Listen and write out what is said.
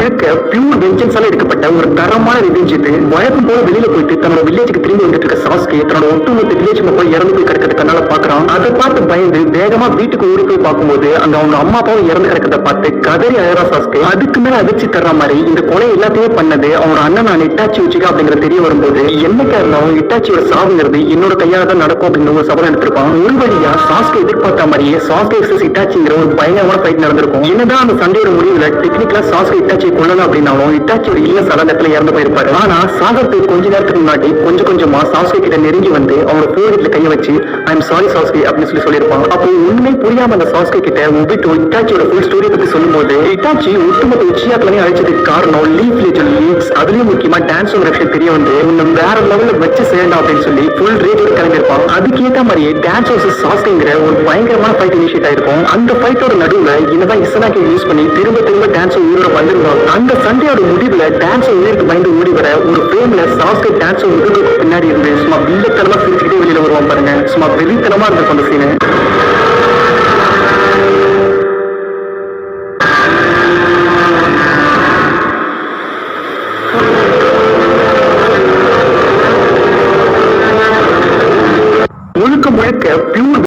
முழுக்க பியூர் வெஞ்சன்ஸால எடுக்கப்பட்ட ஒரு தரமான ரிவெஞ்ச் இது. வழக்கம் போல வெளியில போயிட்டு தன்னோட வில்லேஜுக்கு திரும்பி வந்துட்டு இருக்க சாஸ்கே தன்னோட ஒட்டுமொத்த வில்லேஜ் போய் இறந்து போய் கிடக்கிறது கண்ணால பாக்குறான். அதை பார்த்து பயந்து வேகமா வீட்டுக்கு ஓடி போய் பார்க்கும்போது அங்க அவங்க அம்மா அப்பாவும் இறந்து கிடக்கிறத பார்த்து கதறி அழறா சாஸ்கே. அதுக்கு மேல அதிர்ச்சி தர்ற மாதிரி இந்த கொலை எல்லாத்தையுமே பண்ணது அவனோட அண்ணன் நான் இட்டாச்சி வச்சுக்க அப்படிங்கிறது தெரிய வரும்போது என்ன காரணம் இட்டாச்சியோட சாவுங்கிறது என்னோட கையால தான் நடக்கும் அப்படிங்கிற ஒரு சபலம் எடுத்திருப்பான். ஒரு வழியா சாஸ்கே எதிர்பார்த்த மாதிரியே சாஸ்கே vs இட்டாச்சிங்கிற ஒரு பயங்கரமான ஃபைட் நடந்திருக்கும். என்னதான் அந்த சண்டையோட முடிவுல டெக்னிக்கலா சாஸ்கே இட்டாச்சியை கொல்லணும் அப்படின்னாலும் இட்டாச்சியோட இல்ல சடலத்துல இறந்து போயிருப்பாரு. ஆனா சாகறதுக்கு கொஞ்ச நேரத்துக்கு முன்னாடி கொஞ்சம் கொஞ்சமா சாஸ்கே கிட்ட நெருங்கி வந்து அவனோட போர்ஹெட்ல கைய வச்சு ஐ எம் சாரி சாஸ்கே அப்படின்னு சொல்லியிருப்பான். அப்போ உண்மை புரியாம அந்த சாஸ்கே கிட்ட ஒபிட்டோ இட்டாச்சியோட ஃபுல் ஸ்டோரி பத்தி சொல்லும்போது இட்டாச்சி ஒட்டுமொத்த உச்சியாக்களையும் அழைச்சதுக்கு காரணம் லீஃப் வில்லேஜ் லீக்ஸ், அதுலயும் முக்கியமா டான்ஸ் விஷயம் தெரிய வந்து இன்னும் வேற லெவல்ல வச்சு செய்யணும் அப்படின்னு சொல்லி ஃபுல் ரேஜோட கிளம்பியிருப்பான். அதுக்கேற்ற மாதிரியே டான்ஸ் வர்சஸ் சாஸ்கேங்கிற ஒரு பயங்கரமான ஃபைட் இனிஷியேட் ஆயிருக்கும். அந்த ஃபைட்டோட நடுவுல என்னதான் இசனாக்கி யூஸ் பண்ணி திரும்ப திரும்ப டான்ஸ் உயிரோட வந்திருந்தோம். அந்த சண்டையோட முடிவுல டான்ஸ் உயிருக்கு பயந்து ஓடி வர ஒரு ஃப்ரேம்ல சாஸ்கே டான்ஸ் உயிருக்கு பின்னாடி இருந்து சும்மா வில்லத்தனமா சிரிச்சுக்கிட்டே வெளியில வருவான் பாருங்க. சும்மா வெறித்தனமா இருந்திருக்கும் அந்த சீனு.